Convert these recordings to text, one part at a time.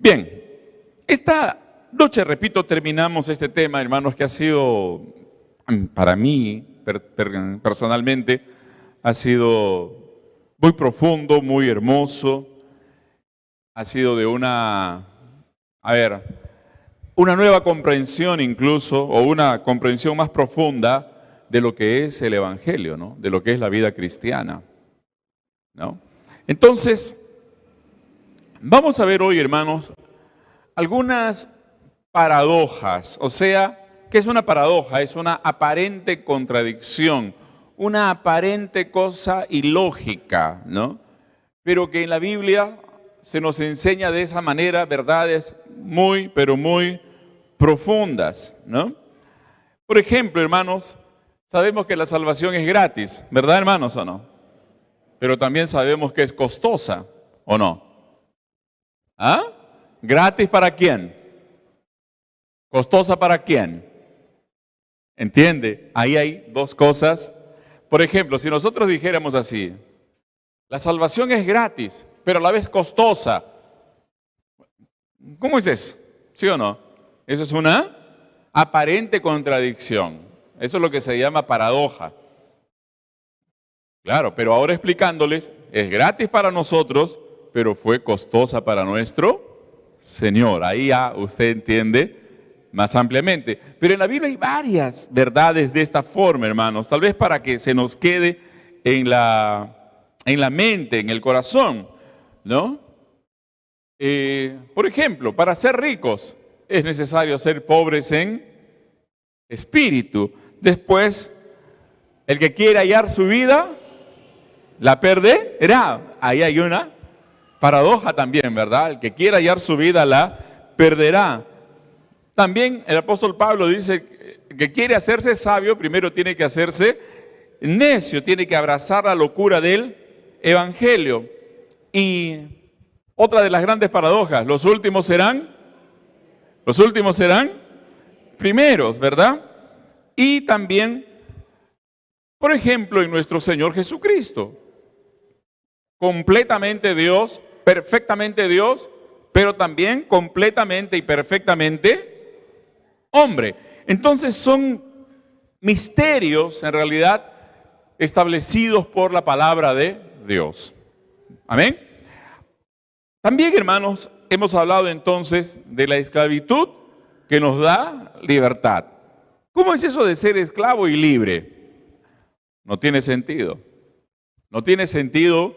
Bien, esta noche, repito, terminamos este tema, hermanos, que ha sido, para mí, personalmente, ha sido muy profundo, muy hermoso, ha sido de una nueva comprensión incluso, o una comprensión más profunda de lo que es el Evangelio, ¿no? De lo que es la vida cristiana, ¿no? Entonces, vamos a ver hoy, hermanos, algunas paradojas. O sea, ¿qué es una paradoja? Es una aparente contradicción, una aparente cosa ilógica, ¿no? Pero que en la Biblia se nos enseña de esa manera verdades muy, pero muy profundas, ¿no? Por ejemplo, hermanos, sabemos que la salvación es gratis, ¿verdad, hermanos, o no? Pero también sabemos que es costosa, ¿o no? ¿Ah? ¿Gratis para quién? ¿Costosa para quién? ¿Entiende? Ahí hay dos cosas. Por ejemplo, si nosotros dijéramos así, la salvación es gratis, pero a la vez costosa. ¿Cómo es eso? ¿Sí o no? Eso es una aparente contradicción. Eso es lo que se llama paradoja. Claro, pero ahora explicándoles, es gratis para nosotros, pero fue costosa para nuestro Señor. Ahí ya usted entiende más ampliamente. Pero en la Biblia hay varias verdades de esta forma, hermanos. Tal vez para que se nos quede en la mente, en el corazón, ¿no? Por ejemplo, para ser ricos es necesario ser pobres en espíritu. Después, el que quiere hallar su vida, la perderá. Ahí hay una paradoja también, ¿verdad? El que quiera hallar su vida, la perderá. También el apóstol Pablo dice que quiere hacerse sabio, primero tiene que hacerse necio, tiene que abrazar la locura del evangelio. Y otra de las grandes paradojas, los últimos serán primeros, ¿verdad? Y también, por ejemplo, en nuestro Señor Jesucristo, completamente Dios, perfectamente Dios, pero también completamente y perfectamente hombre. Entonces son misterios, en realidad, establecidos por la palabra de Dios. Amén. También, hermanos, hemos hablado entonces de la esclavitud que nos da libertad. ¿Cómo es eso de ser esclavo y libre? No tiene sentido. No tiene sentido,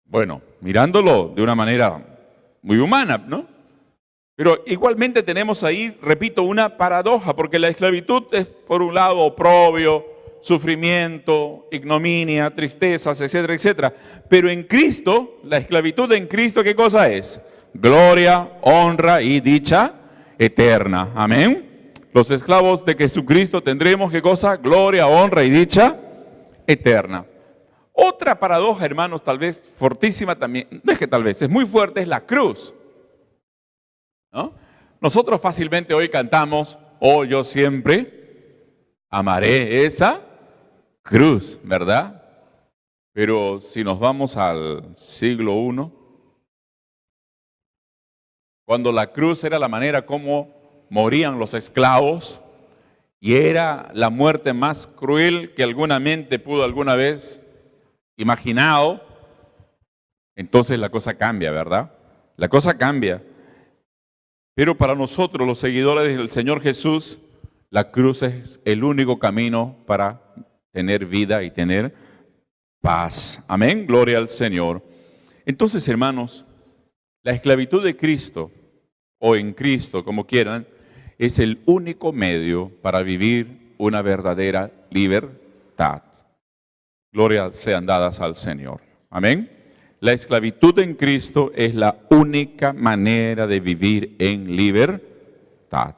bueno, mirándolo de una manera muy humana, ¿no? Pero igualmente tenemos ahí, repito, una paradoja, porque la esclavitud es, por un lado, oprobio, sufrimiento, ignominia, tristezas, etcétera, etcétera. Pero en Cristo, la esclavitud en Cristo, ¿qué cosa es? Gloria, honra y dicha eterna. Amén. Los esclavos de Jesucristo tendremos, ¿qué cosa? Gloria, honra y dicha eterna. Otra paradoja, hermanos, tal vez fortísima también, no es que tal vez, es muy fuerte, es la cruz, ¿no? Nosotros fácilmente hoy cantamos, oh, yo siempre amaré esa cruz, ¿verdad? Pero si nos vamos al siglo I, cuando la cruz era la manera como morían los esclavos y era la muerte más cruel que alguna mente pudo alguna vez imaginado, entonces la cosa cambia, ¿verdad? La cosa cambia. Pero para nosotros, los seguidores del Señor Jesús, la cruz es el único camino para tener vida y tener paz. Amén, gloria al Señor. Entonces, hermanos, la esclavitud de Cristo, o en Cristo, como quieran, es el único medio para vivir una verdadera libertad. Gloria sean dadas al Señor. Amén. La esclavitud en Cristo es la única manera de vivir en libertad.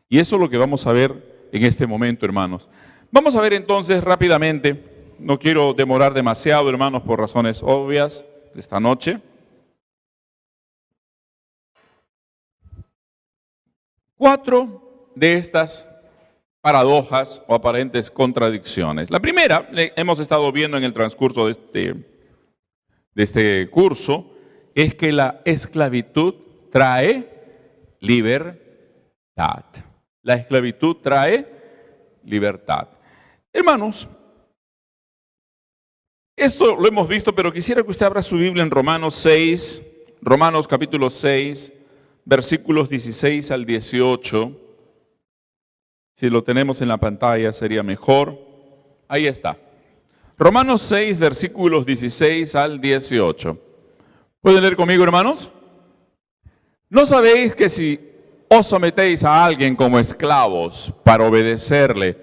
Y eso es lo que vamos a ver en este momento, hermanos. Vamos a ver entonces rápidamente, no quiero demorar demasiado, hermanos, por razones obvias de esta noche. Cuatro de estas paradojas o aparentes contradicciones. La primera, hemos estado viendo en el transcurso de este curso, es que la esclavitud trae libertad. La esclavitud trae libertad. Hermanos, esto lo hemos visto, pero quisiera que usted abra su Biblia en Romanos 6, Romanos capítulo 6, versículos 16 al 18. Si lo tenemos en la pantalla sería mejor. Ahí está. Romanos 6, versículos 16 al 18. ¿Pueden leer conmigo, hermanos? ¿No sabéis que si os sometéis a alguien como esclavos para obedecerle,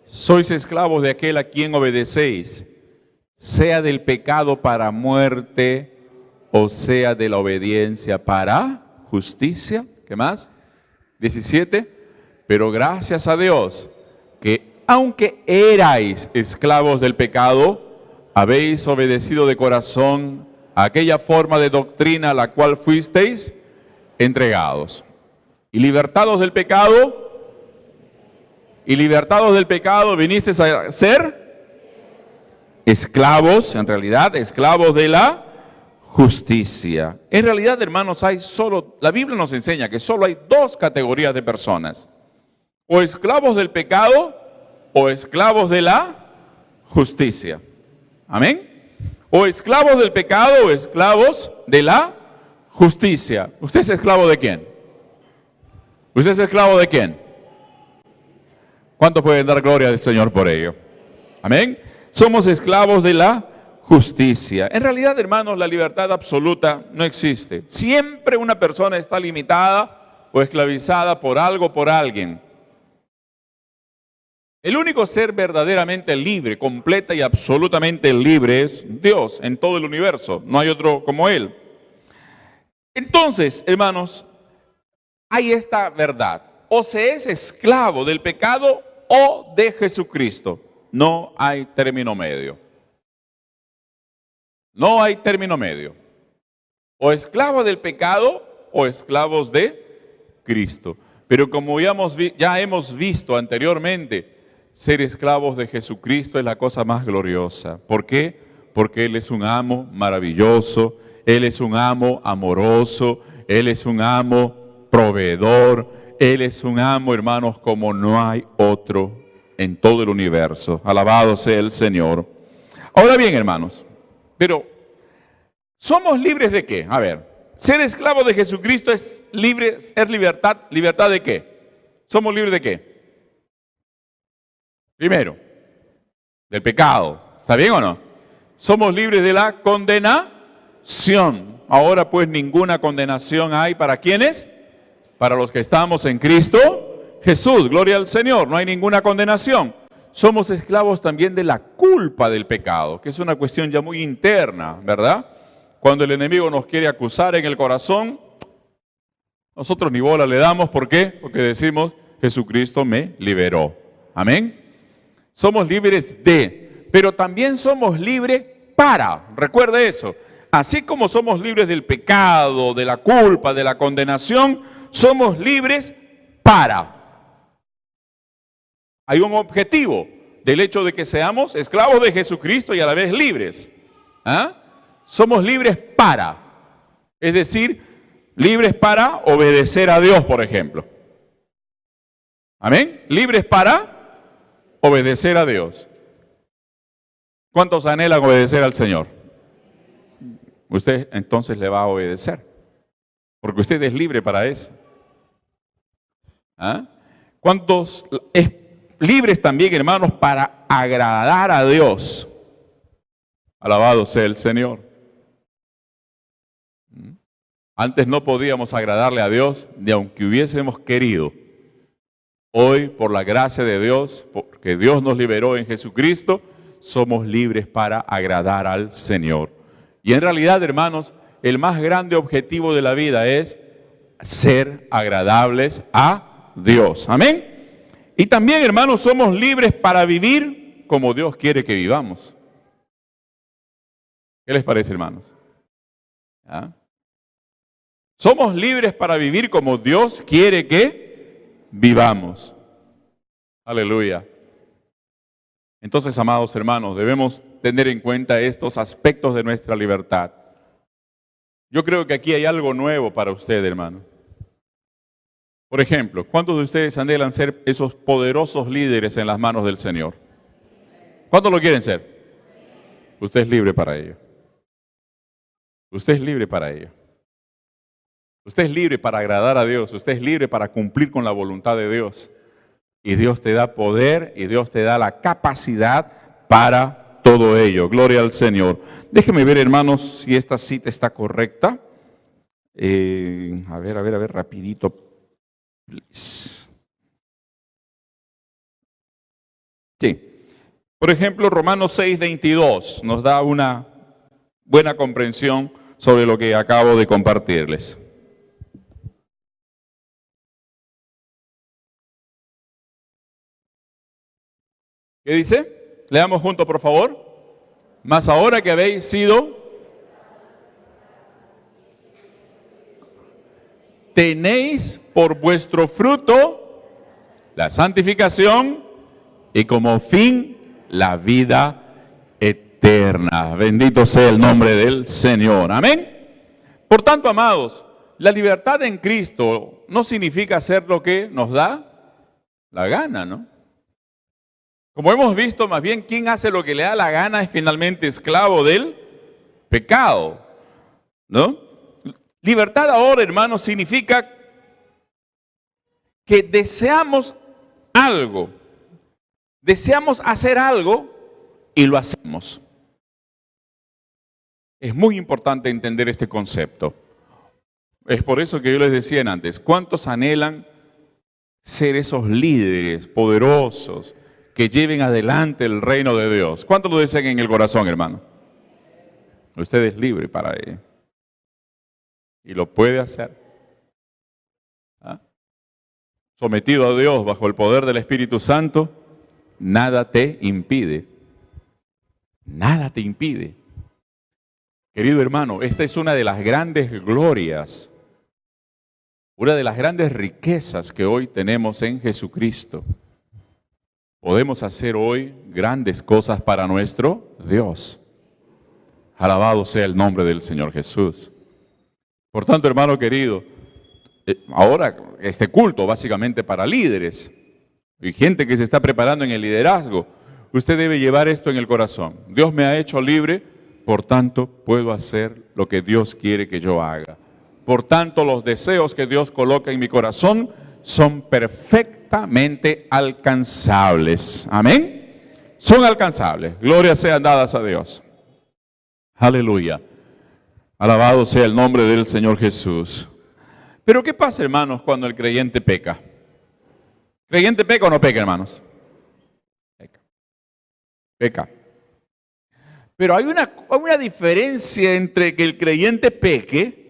sois esclavos de aquel a quien obedecéis, sea del pecado para muerte o sea de la obediencia para justicia? ¿Qué más? 17. Pero gracias a Dios que aunque erais esclavos del pecado, habéis obedecido de corazón a aquella forma de doctrina a la cual fuisteis entregados. Y libertados del pecado, vinisteis a ser esclavos, en realidad, esclavos de la justicia. En realidad, hermanos, la Biblia nos enseña que solo hay dos categorías de personas: o esclavos del pecado o esclavos de la justicia. Amén. O esclavos del pecado o esclavos de la justicia. ¿Usted es esclavo de quién? ¿Usted es esclavo de quién? ¿Cuántos pueden dar gloria al Señor por ello? Amén. Somos esclavos de la justicia. En realidad, hermanos, la libertad absoluta no existe. Siempre una persona está limitada o esclavizada por algo, por alguien. El único ser verdaderamente libre, completa y absolutamente libre es Dios en todo el universo. No hay otro como Él. Entonces, hermanos, hay esta verdad: o se es esclavo del pecado o de Jesucristo. No hay término medio. No hay término medio. O esclavos del pecado o esclavos de Cristo. Pero como ya hemos visto anteriormente, ser esclavos de Jesucristo es la cosa más gloriosa. ¿Por qué? Porque Él es un amo maravilloso, Él es un amo amoroso, Él es un amo proveedor, Él es un amo, hermanos, como no hay otro en todo el universo. Alabado sea el Señor. Ahora bien, hermanos, pero ¿somos libres de qué? A ver, ser esclavo de Jesucristo es libertad. ¿Libertad de qué? ¿Somos libres de qué? Primero, del pecado. ¿Está bien o no? Somos libres de la condenación. Ahora pues ninguna condenación hay ¿para quiénes? Para los que estamos en Cristo Jesús. Gloria al Señor. No hay ninguna condenación. Somos esclavos también de la culpa del pecado, que es una cuestión ya muy interna, ¿verdad? Cuando el enemigo nos quiere acusar en el corazón, nosotros ni bola le damos. ¿Por qué? Porque decimos, Jesucristo me liberó. Amén. Somos libres de, pero también somos libres para. Recuerde eso. Así como somos libres del pecado, de la culpa, de la condenación, somos libres para. Hay un objetivo del hecho de que seamos esclavos de Jesucristo y a la vez libres. ¿Ah? Somos libres para. Es decir, libres para obedecer a Dios, por ejemplo. Amén. Libres para obedecer a Dios. ¿Cuántos anhelan obedecer al Señor? Usted entonces le va a obedecer, porque usted es libre para eso. ¿Ah? ¿Cuántos libres también, hermanos, para agradar a Dios? Alabado sea el Señor. Antes no podíamos agradarle a Dios ni aunque hubiésemos querido. Hoy, por la gracia de Dios, porque Dios nos liberó en Jesucristo, somos libres para agradar al Señor. Y en realidad, hermanos, el más grande objetivo de la vida es ser agradables a Dios. Amén. Y también, hermanos, somos libres para vivir como Dios quiere que vivamos. ¿Qué les parece, hermanos? ¿Ah? Somos libres para vivir como Dios quiere que vivamos. Aleluya. Entonces, amados hermanos, debemos tener en cuenta estos aspectos de nuestra libertad. Yo creo que aquí hay algo nuevo para usted, hermano. Por ejemplo, ¿cuántos de ustedes anhelan ser esos poderosos líderes en las manos del Señor? ¿Cuántos lo quieren ser? Usted es libre para ello. Usted es libre para ello. Usted es libre para agradar a Dios. Usted es libre para cumplir con la voluntad de Dios. Y Dios te da poder y Dios te da la capacidad para todo ello. Gloria al Señor. Déjenme ver, hermanos, si esta cita está correcta. A ver, rapidito. Please. Sí. Por ejemplo, Romanos 6:22 nos da una buena comprensión sobre lo que acabo de compartirles. ¿Qué dice? Leamos juntos, por favor. Mas ahora que habéis sido, tenéis por vuestro fruto la santificación y como fin la vida eterna. Bendito sea el nombre del Señor. Amén. Por tanto, amados, la libertad en Cristo no significa hacer lo que nos da la gana, ¿no? Como hemos visto, más bien, quien hace lo que le da la gana es finalmente esclavo del pecado, ¿no? Libertad ahora, hermanos, significa que deseamos algo, deseamos hacer algo y lo hacemos. Es muy importante entender este concepto. Es por eso que yo les decía antes, ¿cuántos anhelan ser esos líderes poderosos que lleven adelante el reino de Dios? ¿Cuántos lo desean en el corazón, hermano? Usted es libre para ello. Y lo puede hacer. ¿Ah? Sometido a Dios bajo el poder del Espíritu Santo, nada te impide. Nada te impide. Querido hermano, esta es una de las grandes glorias, una de las grandes riquezas que hoy tenemos en Jesucristo. Podemos hacer hoy grandes cosas para nuestro Dios. Alabado sea el nombre del Señor Jesús. Por tanto, hermano querido, ahora este culto básicamente para líderes y gente que se está preparando en el liderazgo, usted debe llevar esto en el corazón. Dios me ha hecho libre, por tanto puedo hacer lo que Dios quiere que yo haga. Por tanto, los deseos que Dios coloca en mi corazón son perfectamente alcanzables. Amén. Son alcanzables. Gloria sean dadas a Dios. Aleluya. Alabado sea el nombre del Señor Jesús. Pero ¿qué pasa, hermanos, cuando el creyente peca? ¿Creyente peca o no peca, hermanos? Peca. Peca. Pero hay una diferencia entre que el creyente peque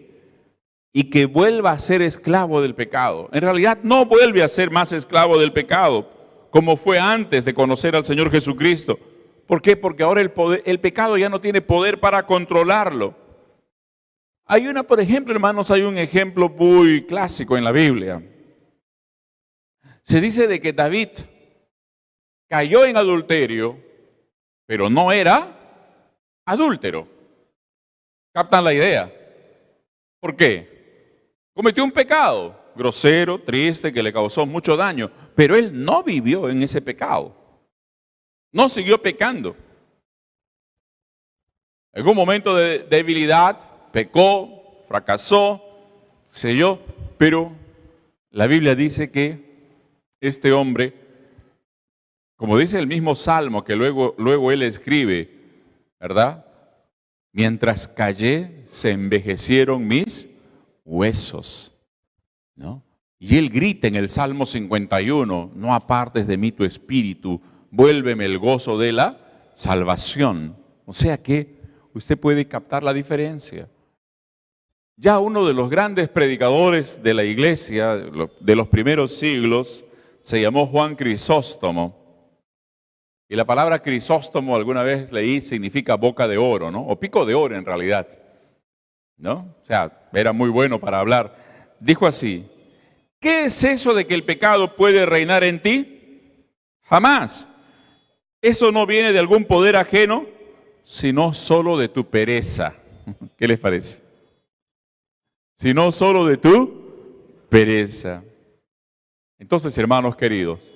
y que vuelva a ser esclavo del pecado. En realidad no vuelve a ser más esclavo del pecado, como fue antes de conocer al Señor Jesucristo. ¿Por qué? Porque ahora el pecado ya no tiene poder para controlarlo. Por ejemplo, hermanos, hay un ejemplo muy clásico en la Biblia. Se dice de que David cayó en adulterio, pero no era adúltero. ¿Captan la idea? ¿Por qué? Cometió un pecado grosero, triste, que le causó mucho daño, pero él no vivió en ese pecado. No siguió pecando. En un momento de debilidad, pecó, fracasó, sé yo, pero la Biblia dice que este hombre, como dice el mismo Salmo que luego él escribe, ¿verdad? Mientras callé, se envejecieron mis huesos, ¿no? Y él grita en el Salmo 51, no apartes de mí tu espíritu, vuélveme el gozo de la salvación. O sea que usted puede captar la diferencia. Ya uno de los grandes predicadores de la iglesia de los primeros siglos se llamó Juan Crisóstomo. Y la palabra Crisóstomo, alguna vez leí, significa boca de oro, ¿no? O pico de oro en realidad, ¿no? O sea, era muy bueno para hablar. Dijo así: ¿qué es eso de que el pecado puede reinar en ti? Jamás. Eso no viene de algún poder ajeno, sino solo de tu pereza. ¿Qué les parece? sino solo de tu pereza. Entonces, hermanos queridos,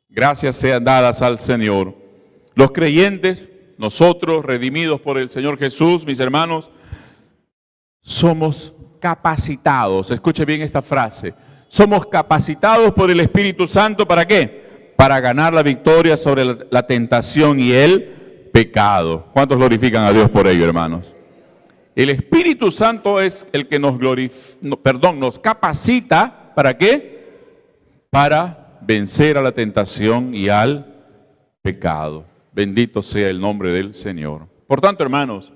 gracias sean dadas al Señor. Los creyentes, nosotros, redimidos por el Señor Jesús, mis hermanos, somos capacitados. Escuche bien esta frase. Somos capacitados por el Espíritu Santo, ¿para qué? Para ganar la victoria sobre la tentación y el pecado. ¿Cuántos glorifican a Dios por ello, hermanos? El Espíritu Santo es el que nos capacita, ¿para qué? Para vencer a la tentación y al pecado. Bendito sea el nombre del Señor. Por tanto, hermanos,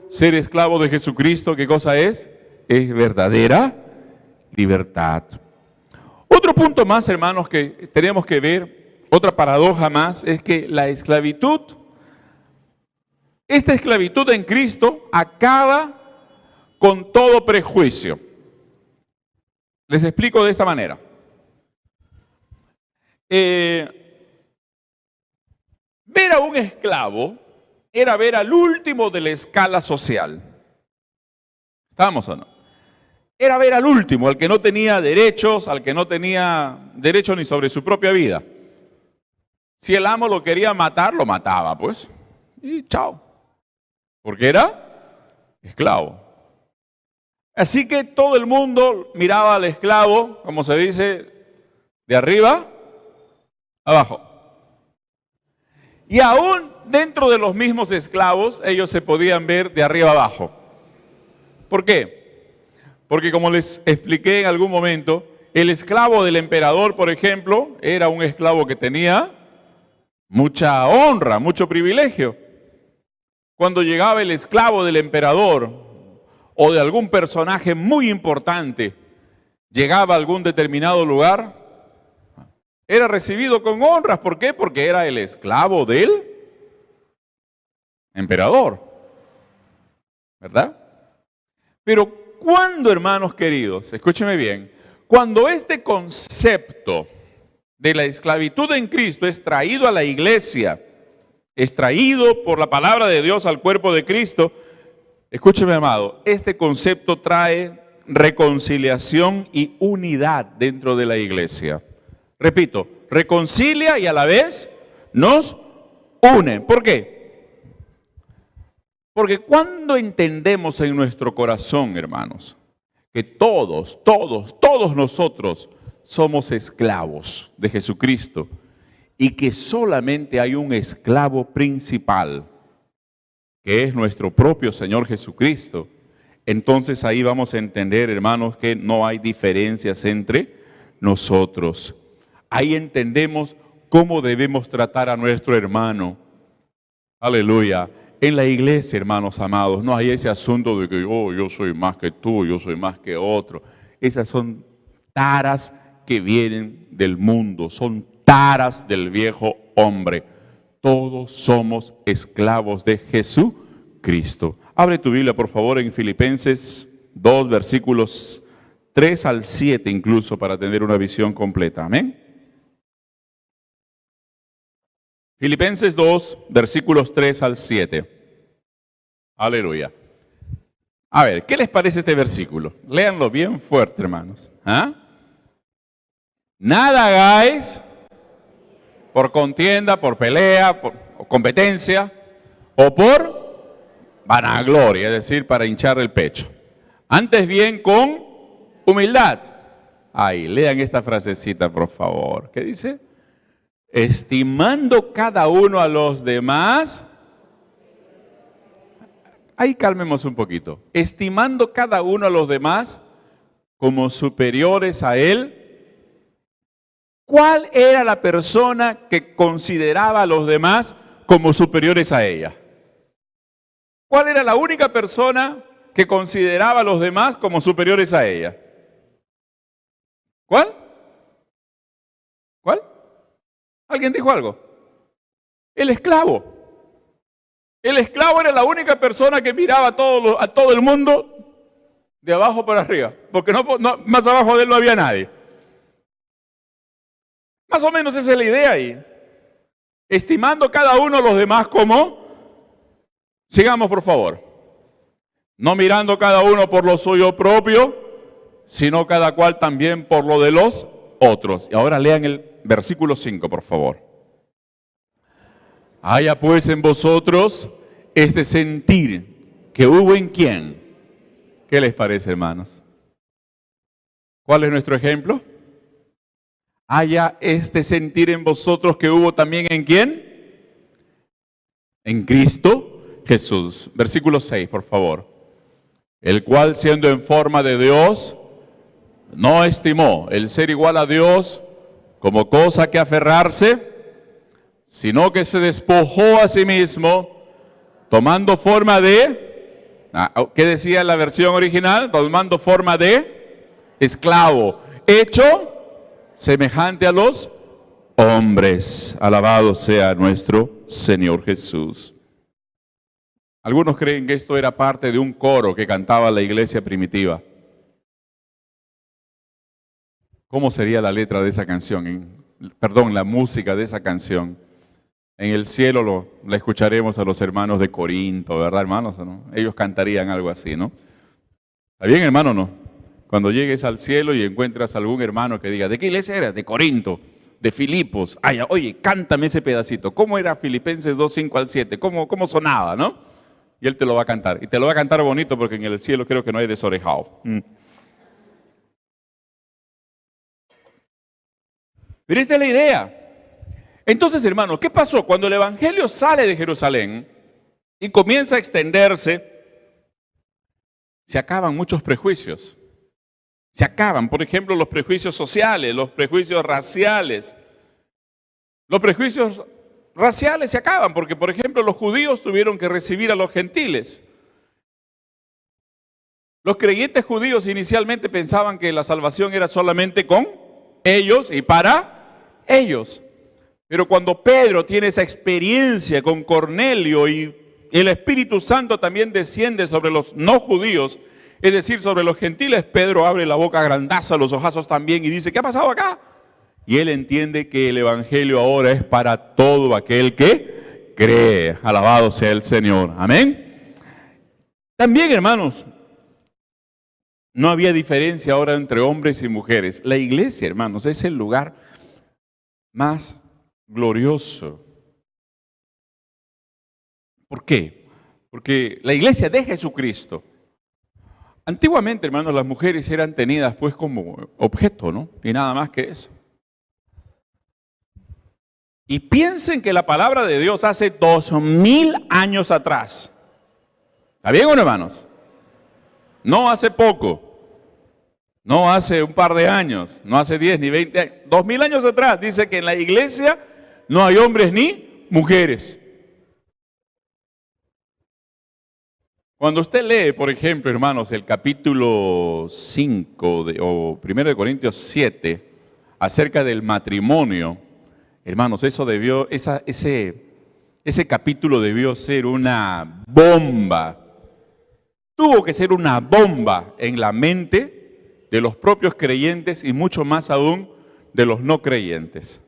ser esclavo de Jesucristo, ¿qué cosa es? Es verdadera libertad. Otro punto más, hermanos, que tenemos que ver, otra paradoja más, es que la esclavitud, esta esclavitud en Cristo acaba con todo prejuicio. Les explico de esta manera. Ver a un esclavo era ver al último de la escala social. ¿Estábamos o no? Era ver al último, al que no tenía derechos, al que no tenía derecho ni sobre su propia vida. Si el amo lo quería matar, lo mataba, pues. Y chao. Porque era esclavo. Así que todo el mundo miraba al esclavo, como se dice, de arriba abajo. Y aún dentro de los mismos esclavos, ellos se podían ver de arriba abajo. ¿Por qué? Porque como les expliqué en algún momento, el esclavo del emperador, por ejemplo, era un esclavo que tenía mucha honra, mucho privilegio. Cuando llegaba el esclavo del emperador o de algún personaje muy importante, llegaba a algún determinado lugar, era recibido con honras. ¿Por qué? Porque era el esclavo del emperador, ¿verdad? Pero cuando, hermanos queridos, escúcheme bien, cuando este concepto de la esclavitud en Cristo es traído a la iglesia, es traído por la palabra de Dios al cuerpo de Cristo, escúcheme, amado, este concepto trae reconciliación y unidad dentro de la iglesia. Repito, reconcilia y a la vez nos une. ¿Por qué? Porque cuando entendemos en nuestro corazón, hermanos, que todos nosotros somos esclavos de Jesucristo y que solamente hay un esclavo principal, que es nuestro propio Señor Jesucristo, entonces ahí vamos a entender, hermanos, que no hay diferencias entre nosotros. Ahí entendemos cómo debemos tratar a nuestro hermano. Aleluya. En la iglesia, hermanos amados, no hay ese asunto de que yo soy más que tú, yo soy más que otro. Esas son taras que vienen del mundo, son taras del viejo hombre. Todos somos esclavos de Jesucristo. Abre tu Biblia, por favor, en Filipenses 2, versículos 3 al 7 incluso, para tener una visión completa. Amén. Filipenses 2, versículos 3 al 7. Aleluya. A ver, ¿qué les parece este versículo? Léanlo bien fuerte, hermanos. ¿Ah? Nada hagáis por contienda, por pelea, por competencia o por vanagloria, es decir, para hinchar el pecho. Antes bien con humildad. Ahí, lean esta frasecita, por favor. ¿Qué dice? Estimando cada uno a los demás. Ahí calmemos un poquito. Estimando cada uno a los demás como superiores a él. ¿Cuál era la persona que consideraba a los demás como superiores a ella? ¿Cuál era la única persona que consideraba a los demás como superiores a ella? ¿Cuál? ¿Cuál? ¿Alguien dijo algo? El esclavo. El esclavo era la única persona que miraba a todo el mundo de abajo para arriba, porque más abajo de él no había nadie. Más o menos esa es la idea ahí. Estimando cada uno a los demás como, sigamos por favor, no mirando cada uno por lo suyo propio, sino cada cual también por lo de los otros. Y ahora lean el versículo 5, por favor. Haya pues en vosotros este sentir que hubo en quién. ¿Qué les parece, hermanos? ¿Cuál es nuestro ejemplo? Haya este sentir en vosotros que hubo también en quién. En Cristo Jesús. Versículo 6, por favor. El cual, siendo en forma de Dios, no estimó el ser igual a Dios como cosa que aferrarse, sino que se despojó a sí mismo, tomando forma de, ¿qué decía la versión original? Tomando forma de esclavo, hecho semejante a los hombres. Alabado sea nuestro Señor Jesús. Algunos creen que esto era parte de un coro que cantaba la iglesia primitiva. ¿Cómo sería la letra de esa canción? La música de esa canción. En el cielo la escucharemos a los hermanos de Corinto, ¿verdad, hermanos? ¿No? Ellos cantarían algo así, ¿no? ¿Está bien, hermano, no? Cuando llegues al cielo y encuentras algún hermano que diga, ¿de qué iglesia eras? De Corinto, de Filipos. Ay, oye, cántame ese pedacito. ¿Cómo era Filipenses 2, 5 al 7? ¿Cómo sonaba, no? Y él te lo va a cantar. Y te lo va a cantar bonito porque en el cielo creo que no hay desorejado. Pero esta es la idea. Entonces, hermanos, ¿qué pasó? Cuando el evangelio sale de Jerusalén y comienza a extenderse, se acaban muchos prejuicios. Se acaban, por ejemplo, los prejuicios sociales, los prejuicios raciales. Los prejuicios raciales se acaban porque, por ejemplo, los judíos tuvieron que recibir a los gentiles. Los creyentes judíos inicialmente pensaban que la salvación era solamente con ellos y para ellos. Pero cuando Pedro tiene esa experiencia con Cornelio y el Espíritu Santo también desciende sobre los no judíos, es decir, sobre los gentiles, Pedro abre la boca grandaza, los ojazos también y dice, ¿qué ha pasado acá? Y él entiende que el evangelio ahora es para todo aquel que cree. Alabado sea el Señor. Amén. También, hermanos, no había diferencia ahora entre hombres y mujeres. La iglesia, hermanos, es el lugar más glorioso. ¿Por qué? Porque la iglesia de Jesucristo. Antiguamente, hermanos, las mujeres eran tenidas pues como objeto, ¿no? Y nada más que eso. Y piensen que la palabra de Dios hace 2000 años atrás. ¿Está bien o no, hermanos? No hace poco, no hace un par de años, no hace 10 ni 20 años. 2000 años atrás dice que en la iglesia no hay hombres ni mujeres. Cuando usted lee, por ejemplo, hermanos, el capítulo 5 o 1 de Corintios 7, acerca del matrimonio, hermanos, ese capítulo debió ser una bomba. Tuvo que ser una bomba en la mente de los propios creyentes y mucho más aún de los no creyentes.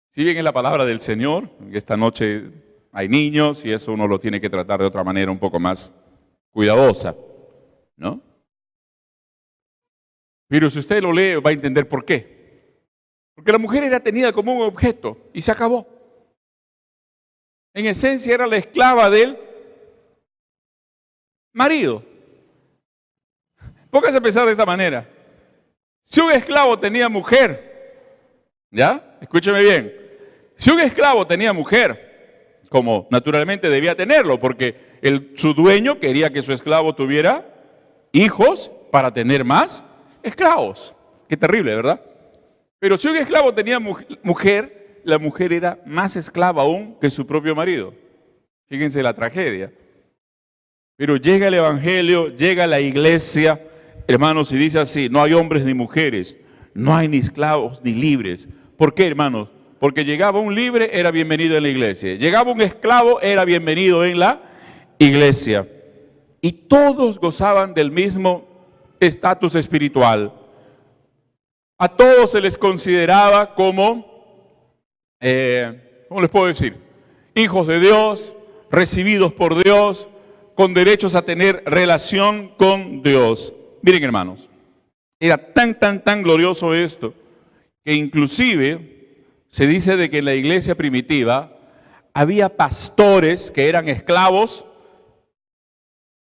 Si bien es la palabra del Señor, esta noche hay niños y eso uno lo tiene que tratar de otra manera un poco más cuidadosa, ¿no? Pero si usted lo lee va a entender por qué. Porque la mujer era tenida como un objeto y se acabó. En esencia era la esclava del marido. Póngase a pensar de esta manera. Si un esclavo tenía mujer, ¿ya? Escúcheme bien. Si un esclavo tenía mujer, como naturalmente debía tenerlo, porque su dueño quería que su esclavo tuviera hijos para tener más esclavos. Qué terrible, ¿verdad? Pero si un esclavo tenía mujer, la mujer era más esclava aún que su propio marido. Fíjense la tragedia. Pero llega el evangelio, llega la iglesia, hermanos, y dice así, no hay hombres ni mujeres, no hay ni esclavos ni libres. ¿Por qué, hermanos? Porque llegaba un libre, era bienvenido en la iglesia. Llegaba un esclavo, era bienvenido en la iglesia. Y todos gozaban del mismo estatus espiritual. A todos se les consideraba como, ¿cómo les puedo decir? Hijos de Dios, recibidos por Dios, con derechos a tener relación con Dios. Miren, hermanos, era tan glorioso esto, que inclusive se dice de que en la iglesia primitiva había pastores que eran esclavos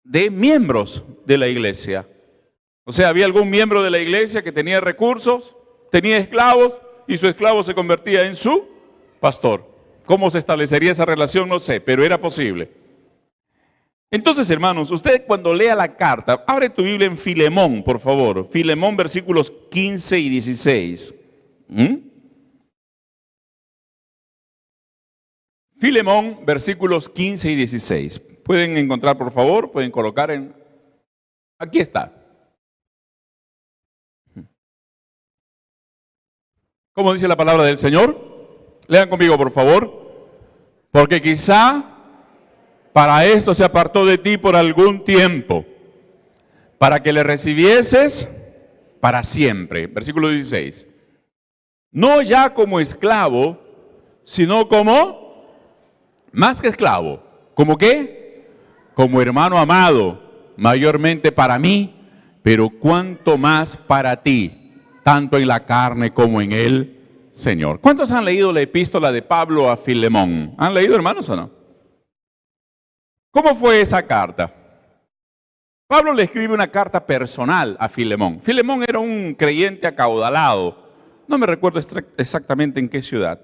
de miembros de la iglesia. O sea, había algún miembro de la iglesia que tenía recursos, tenía esclavos, y su esclavo se convertía en su pastor. ¿Cómo se establecería esa relación? No sé, pero era posible. Entonces, hermanos, usted cuando lea la carta, abre tu Biblia en Filemón, por favor. Filemón, versículos 15 y 16. Filemón, versículos 15 y 16. Pueden encontrar, por favor, pueden colocar en... Aquí está. ¿Cómo dice la palabra del Señor? Lean conmigo, por favor. Porque quizá para esto se apartó de ti por algún tiempo, para que le recibieses para siempre. Versículo 16. No ya como esclavo, sino como, más que esclavo, ¿como qué? Como hermano amado, mayormente para mí, pero cuanto más para ti, tanto en la carne como en el Señor. ¿Cuántos han leído la epístola de Pablo a Filemón? ¿Han leído, hermanos, o no? ¿Cómo fue esa carta? Pablo le escribe una carta personal a Filemón. Filemón era un creyente acaudalado. No me recuerdo exactamente en qué ciudad.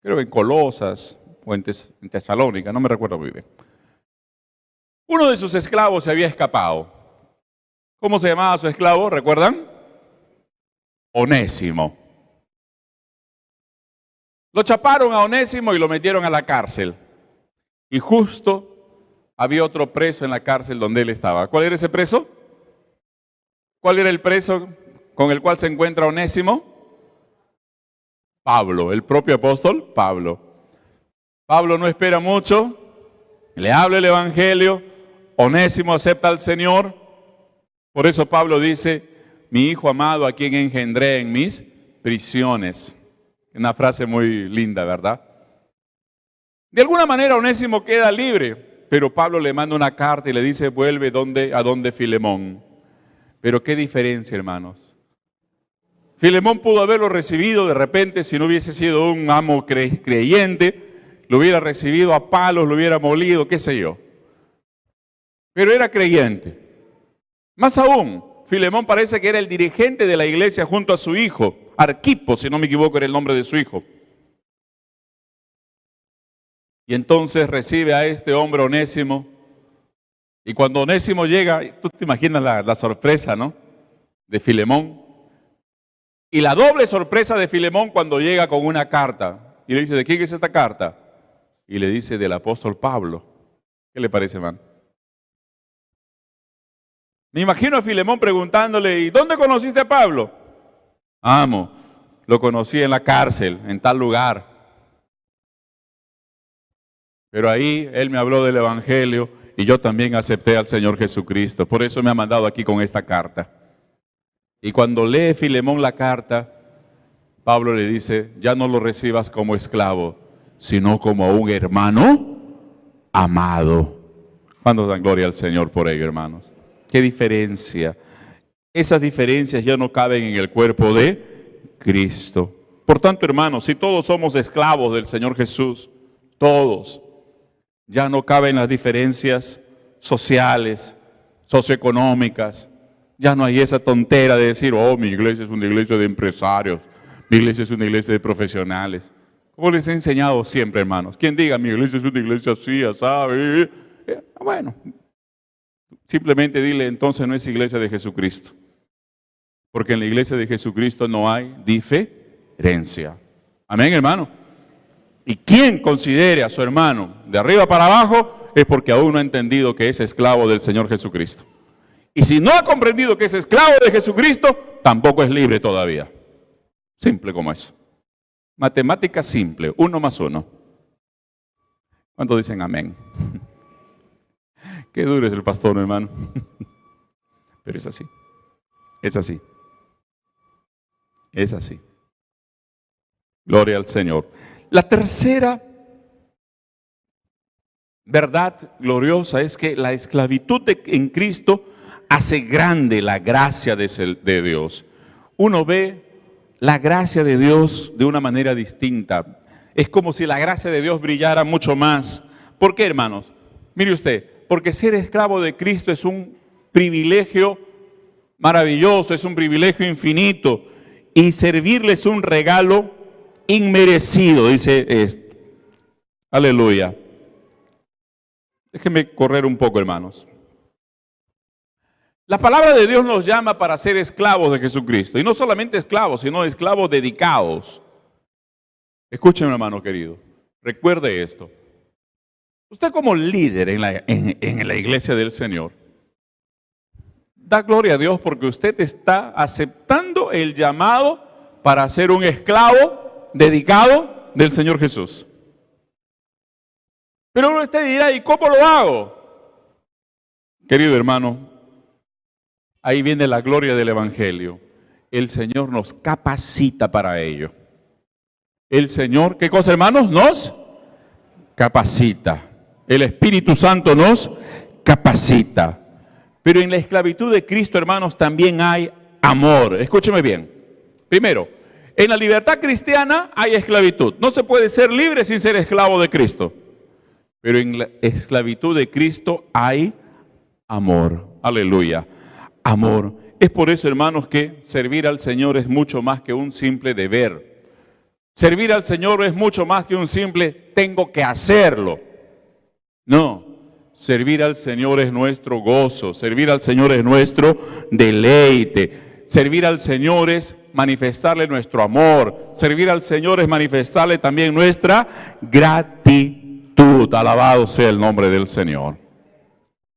Creo que en Colosas o en Tesalónica, no me recuerdo muy bien. Uno de sus esclavos se había escapado. ¿Cómo se llamaba su esclavo? ¿Recuerdan? Onésimo. Lo chaparon a Onésimo y lo metieron a la cárcel. Y justo había otro preso en la cárcel donde él estaba. ¿Cuál era ese preso? ¿Cuál era el preso con el cual se encuentra Onésimo? Pablo, el propio apóstol Pablo. Pablo no espera mucho, le habla el evangelio, Onésimo acepta al Señor. Por eso Pablo dice, mi hijo amado a quien engendré en mis prisiones. Una frase muy linda, ¿verdad? De alguna manera Onésimo queda libre, pero Pablo le manda una carta y le dice, vuelve a donde Filemón. Pero qué diferencia, hermanos. Filemón pudo haberlo recibido de repente si no hubiese sido un amo creyente, lo hubiera recibido a palos, lo hubiera molido, qué sé yo. Pero era creyente. Más aún, Filemón parece que era el dirigente de la iglesia junto a su hijo, Arquipo, si no me equivoco, era el nombre de su hijo. Y entonces recibe a este hombre Onésimo. Y cuando Onésimo llega, tú te imaginas la sorpresa, ¿no? De Filemón. Y la doble sorpresa de Filemón cuando llega con una carta. Y le dice, ¿de quién es esta carta? Y le dice, del apóstol Pablo. ¿Qué le parece, man? Me imagino a Filemón preguntándole, ¿y dónde conociste a Pablo? Amo, lo conocí en la cárcel, en tal lugar. Pero ahí él me habló del evangelio y yo también acepté al Señor Jesucristo. Por eso me ha mandado aquí con esta carta. Y cuando lee Filemón la carta, Pablo le dice, ya no lo recibas como esclavo, sino como a un hermano amado. ¿Cuándo dan gloria al Señor por ello, hermanos? ¿Qué diferencia? Esas diferencias ya no caben en el cuerpo de Cristo. Por tanto, hermanos, si todos somos esclavos del Señor Jesús, todos, ya no caben las diferencias sociales, socioeconómicas. Ya no hay esa tontera de decir, oh, mi iglesia es una iglesia de empresarios, mi iglesia es una iglesia de profesionales. Como les he enseñado siempre, hermanos, quien diga, mi iglesia es una iglesia así, ya sabe. Bueno, simplemente dile, entonces no es iglesia de Jesucristo. Porque en la iglesia de Jesucristo no hay diferencia. Amén, hermano. Y quien considere a su hermano de arriba para abajo es porque aún no ha entendido que es esclavo del Señor Jesucristo. Y si no ha comprendido que es esclavo de Jesucristo, tampoco es libre todavía. Simple como eso. Matemática simple, 1 más 1. ¿Cuántos dicen amén? Qué duro es el pastor, hermano. Pero es así. Es así. Es así. Gloria al Señor. La tercera verdad gloriosa es que la esclavitud en Cristo hace grande la gracia de Dios. Uno ve la gracia de Dios de una manera distinta. Es como si la gracia de Dios brillara mucho más. ¿Por qué, hermanos? Mire usted, porque ser esclavo de Cristo es un privilegio maravilloso, es un privilegio infinito, y servirle es un regalo inmerecido, dice esto. Aleluya. Déjenme correr un poco, hermanos. La palabra de Dios nos llama para ser esclavos de Jesucristo. Y no solamente esclavos, sino esclavos dedicados. Escúcheme, hermano querido. Recuerde esto. Usted como líder en la iglesia del Señor, da gloria a Dios porque usted está aceptando el llamado para ser un esclavo dedicado del Señor Jesús. Pero usted dirá, ¿y cómo lo hago? Querido hermano, ahí viene la gloria del Evangelio. El Señor nos capacita para ello. El Señor, ¿qué cosa, hermanos? Nos capacita. El Espíritu Santo nos capacita. Pero en la esclavitud de Cristo, hermanos, también hay amor. Escúcheme bien. Primero, en la libertad cristiana hay esclavitud. No se puede ser libre sin ser esclavo de Cristo. Pero en la esclavitud de Cristo hay amor. Aleluya. Amor. Es por eso, hermanos, que servir al Señor es mucho más que un simple deber. Servir al Señor es mucho más que un simple tengo que hacerlo. No. Servir al Señor es nuestro gozo. Servir al Señor es nuestro deleite. Servir al Señor es manifestarle nuestro amor. Servir al Señor es manifestarle también nuestra gratitud. Alabado sea el nombre del Señor.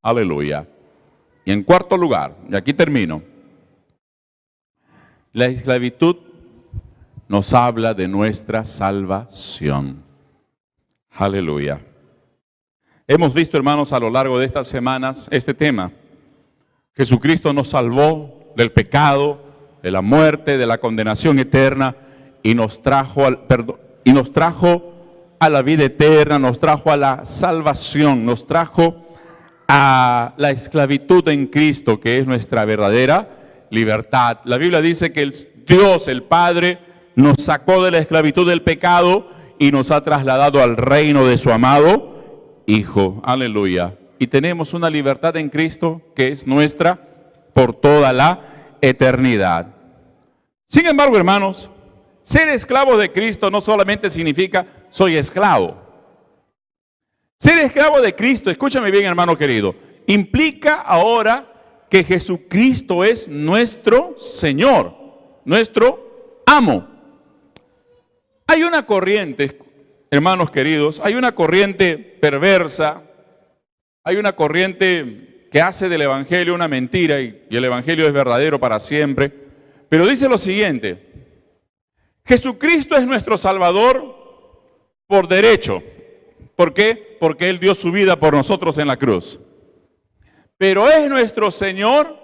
Aleluya. Y en cuarto lugar, y aquí termino, la esclavitud nos habla de nuestra salvación. Aleluya. Hemos visto, hermanos, a lo largo de estas semanas este tema. Jesucristo nos salvó del pecado, de la muerte, de la condenación eterna y nos trajo a la vida eterna, nos trajo a la salvación, nos trajo a la esclavitud en Cristo, que es nuestra verdadera libertad. La Biblia dice que Dios, el Padre, nos sacó de la esclavitud del pecado y nos ha trasladado al reino de su amado Hijo. Aleluya. Y tenemos una libertad en Cristo que es nuestra por toda la eternidad. Sin embargo, hermanos, ser esclavo de Cristo no solamente significa soy esclavo. Ser esclavo de Cristo, escúchame bien, hermano querido, implica ahora que Jesucristo es nuestro Señor, nuestro amo. Hay una corriente, hermanos queridos, hay una corriente perversa, hay una corriente que hace del Evangelio una mentira y el Evangelio es verdadero para siempre. Pero dice lo siguiente: Jesucristo es nuestro Salvador por derecho. ¿Por qué? Porque Él dio su vida por nosotros en la cruz. Pero es nuestro Señor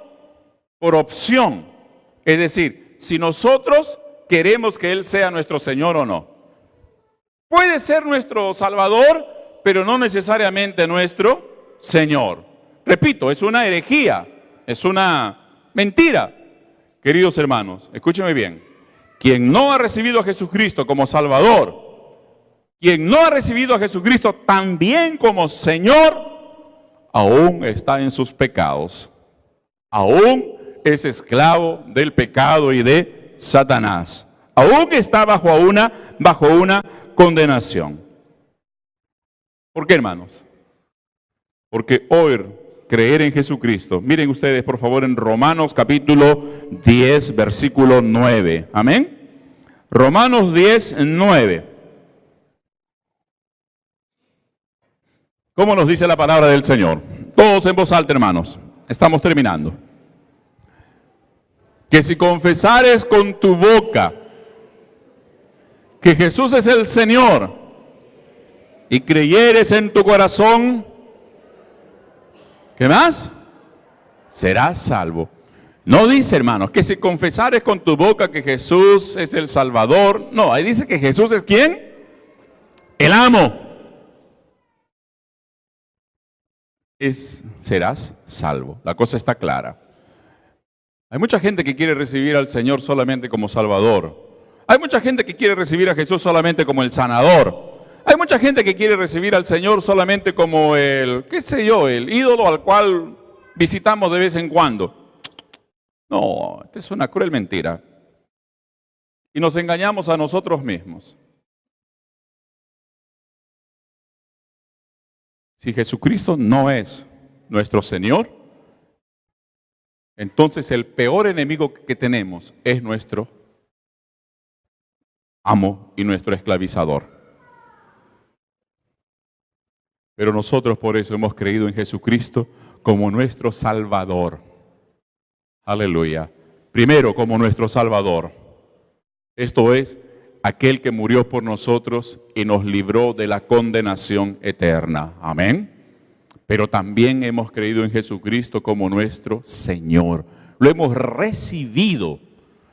por opción. Es decir, si nosotros queremos que Él sea nuestro Señor o no. Puede ser nuestro Salvador, pero no necesariamente nuestro Señor. Repito, es una herejía, es una mentira. Queridos hermanos, escúchenme bien. Quien no ha recibido a Jesucristo como Salvador, quien no ha recibido a Jesucristo también como Señor, aún está en sus pecados. Aún es esclavo del pecado y de Satanás. Aún está bajo una condenación. ¿Por qué, hermanos? Porque hoy creer en Jesucristo. Miren ustedes, por favor, en Romanos capítulo 10, versículo 9. Amén. Romanos 10, 9. ¿Cómo nos dice la palabra del Señor? Todos en voz alta, hermanos. Estamos terminando. Que si confesares con tu boca que Jesús es el Señor y creyeres en tu corazón, ¿qué más? Serás salvo. No dice, hermanos, que si confesares con tu boca que Jesús es el Salvador. No, ahí dice que Jesús es ¿quién? El amo. serás salvo. La cosa está clara. Hay mucha gente que quiere recibir al Señor solamente como Salvador. Hay mucha gente que quiere recibir a Jesús solamente como el sanador. Hay mucha gente que quiere recibir al Señor solamente como el ídolo al cual visitamos de vez en cuando. No, esta es una cruel mentira. Y nos engañamos a nosotros mismos. Si Jesucristo no es nuestro Señor, entonces el peor enemigo que tenemos es nuestro amo y nuestro esclavizador. Pero nosotros por eso hemos creído en Jesucristo como nuestro Salvador. Aleluya. Primero como nuestro Salvador. Esto es, aquel que murió por nosotros y nos libró de la condenación eterna. Amén. Pero también hemos creído en Jesucristo como nuestro Señor. Lo hemos recibido,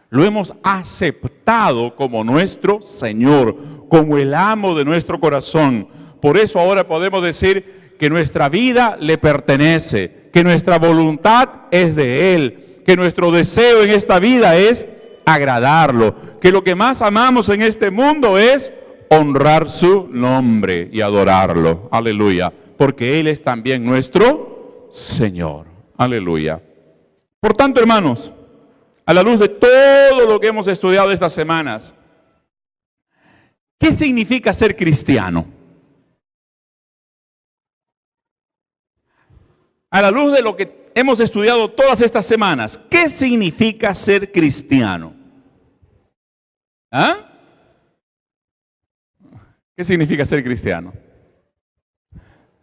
lo hemos aceptado como nuestro Señor, como el amo de nuestro corazón. Por eso ahora podemos decir que nuestra vida le pertenece, que nuestra voluntad es de Él, que nuestro deseo en esta vida es agradarlo, que lo que más amamos en este mundo es honrar su nombre y adorarlo. Aleluya. Porque Él es también nuestro Señor. Aleluya. Por tanto, hermanos, a la luz de todo lo que hemos estudiado estas semanas, ¿qué significa ser cristiano? A la luz de lo que hemos estudiado todas estas semanas, ¿qué significa ser cristiano? ¿Ah? ¿Qué significa ser cristiano?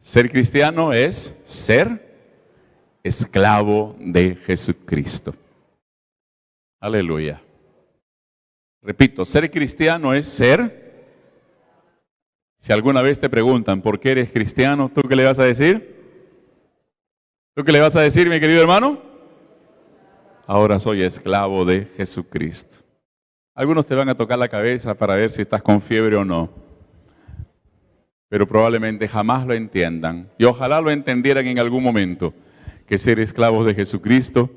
Ser cristiano es ser esclavo de Jesucristo. Aleluya. Repito, ser cristiano es ser. Si alguna vez te preguntan por qué eres cristiano, ¿tú qué le vas a decir? ¿Tú qué le vas a decir, mi querido hermano? Ahora soy esclavo de Jesucristo. Algunos te van a tocar la cabeza para ver si estás con fiebre o no. Pero probablemente jamás lo entiendan. Y ojalá lo entendieran en algún momento, que ser esclavos de Jesucristo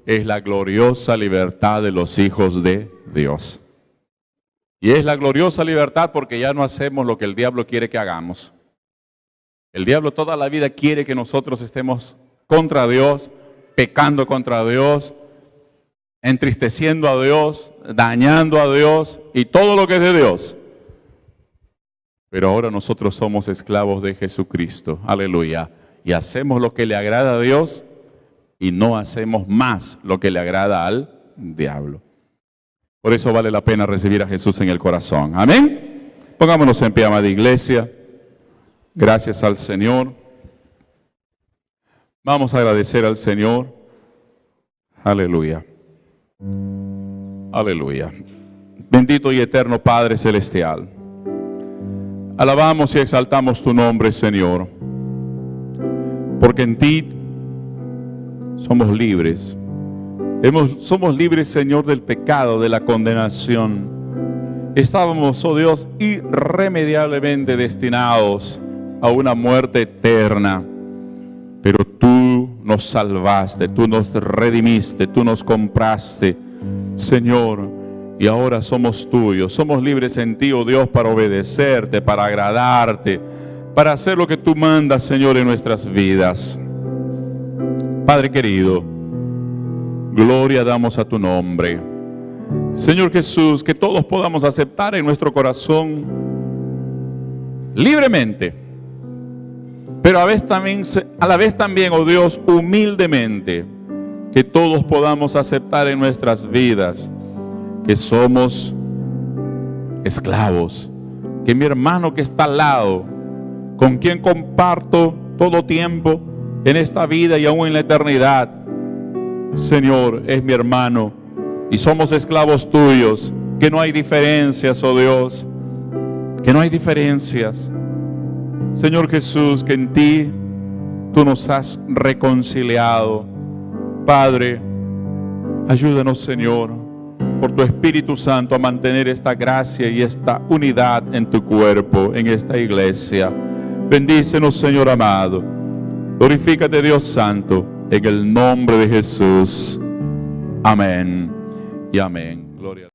es la gloriosa libertad de los hijos de Dios. Y es la gloriosa libertad porque ya no hacemos lo que el diablo quiere que hagamos. El diablo toda la vida quiere que nosotros estemos contra Dios, pecando contra Dios, entristeciendo a Dios, dañando a Dios y todo lo que es de Dios. Pero ahora nosotros somos esclavos de Jesucristo, aleluya, y hacemos lo que le agrada a Dios y no hacemos más lo que le agrada al diablo. Por eso vale la pena recibir a Jesús en el corazón, amén. Pongámonos en pie, amada iglesia, gracias al Señor. Vamos a agradecer al Señor, aleluya, aleluya. Bendito y eterno Padre Celestial, alabamos y exaltamos tu nombre, Señor, porque en ti somos libres. Somos libres, Señor, del pecado, de la condenación. Estábamos, oh Dios, irremediablemente destinados a una muerte eterna, pero tú nos salvaste, tú nos redimiste, tú nos compraste, Señor. Y ahora somos tuyos, somos libres en ti, oh Dios, para obedecerte, para agradarte, para hacer lo que tú mandas, Señor, en nuestras vidas. Padre querido, gloria damos a tu nombre. Señor Jesús, que todos podamos aceptar en nuestro corazón libremente, pero a la vez también, oh Dios, humildemente, que todos podamos aceptar en nuestras vidas que somos esclavos, que mi hermano que está al lado, con quien comparto todo tiempo en esta vida y aún en la eternidad, Señor, es mi hermano y somos esclavos tuyos, que no hay diferencias, oh Dios, que no hay diferencias. Señor Jesús, que en ti tú nos has reconciliado. Padre, ayúdanos, Señor, por tu Espíritu Santo a mantener esta gracia y esta unidad en tu cuerpo, en esta iglesia. Bendícenos, Señor amado. Glorifícate, Dios Santo, en el nombre de Jesús. Amén y amén. Gloria a Dios.